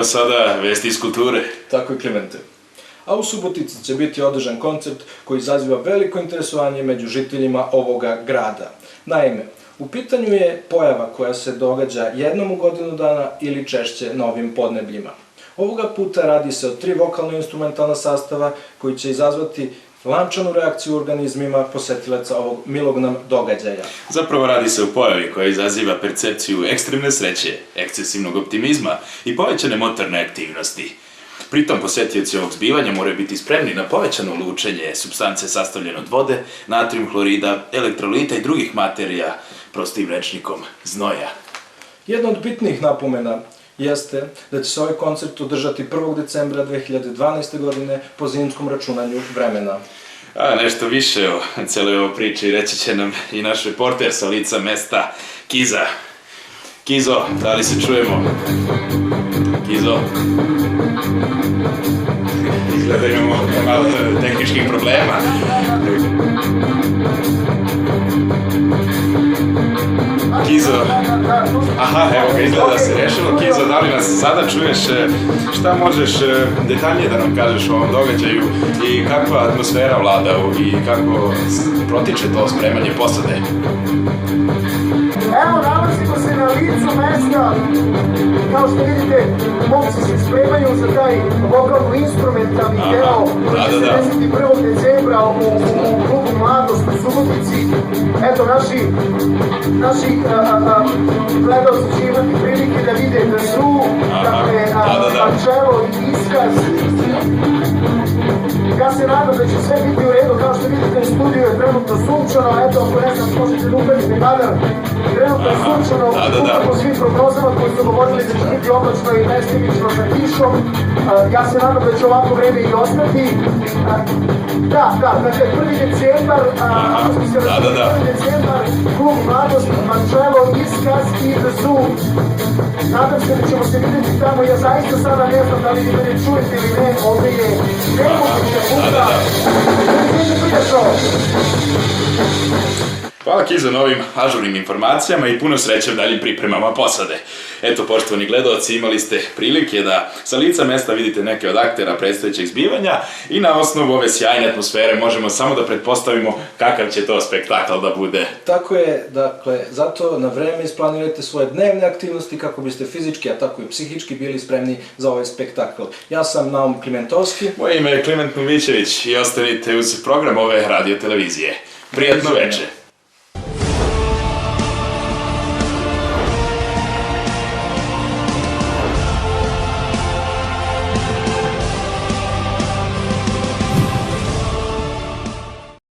A sada vesti iz kulture. Tako je, Klimente. A u Subotici će biti održan koncert koji izaziva veliko interesovanje među žiteljima ovoga grada. Naime, u pitanju je pojava koja se događa jednom u godinu dana ili češće na ovim podnebljima. Ovoga puta radi se o 3 vokalno-instrumentalna sastava koji će izazvati lančanu reakciju u organizmima posetilaca ovog milog nam događaja. Zapravo radi se o pojavi koja izaziva percepciju ekstremne sreće, ekscesivnog optimizma i povećane motorne aktivnosti. Pritom posetioci ovog zbivanja moraju biti spremni na povećano lučenje supstance sastavljene od vode, natrijum hlorida, elektrolita i drugih materija, prostim rečnikom znoja. Jedna od bitnih napomena jeste da će se ovaj koncert održati 1. decembra 2012. godine po zimskom računanju vremena. A nešto više o celoj ovoj priči reći će nam i naš reporter sa lica mesta, Kiza. Kizo, da li se čujemo? Kizo? Izgleda imamo malo tehničkih problema. Kizo, aha, evo ga, izgleda da se rešilo. Kizo, da li nas sada čuješ? Šta možeš detaljnije da nam kažeš o ovom događaju i kakva atmosfera vlada i kako protiče to spremanje posade? Evo, nalazimo se na licu mesta. Kao što vidite, momci se spremaju za taj vokalno-instrumentalni deo koji će se desiti 1. decembra u klubu Mladost u Subotici. Eto, naši gledalci će imati prilike da vide da su, načelo i iskaz. Ja se nadam da će sve biti u redu, kao što vidite u studiju je trenutno sunčano, eto ako ne znam možete da upravite kadar, trenutno je sunčano, po svim prognozama koji su govorili da će biti oblačno i mestimično sa kišom, ja se nadam da će ovako vreme i ostati. Dakle, 1. decembar, ako smo se razli, 1. decembar, klub Mladost, Marčelo, Iskaz i The Zoo. Nadam se da ćemo se vidjeti tamo, ja zaista sada ne znam da li vi mene čujete ili ne, ovdje je nemoguće buka. Hvala Kizo na ovim ažurnim informacijama i puno sreće u daljim pripremama posade. Eto, poštovani gledaoci, imali ste prilike da sa lica mesta vidite neke od aktera predstojećeg zbivanja i na osnovu ove sjajne atmosfere možemo samo da pretpostavimo kakav će to spektakl da bude. Tako je, dakle, zato na vreme isplanirajte svoje dnevne aktivnosti kako biste fizički, a tako i psihički bili spremni za ovaj spektakl. Ja sam Naum Klimentovski. Moje ime je Kliment Nubićević i ostanite uz program ove radio televizije. Prijatno večer!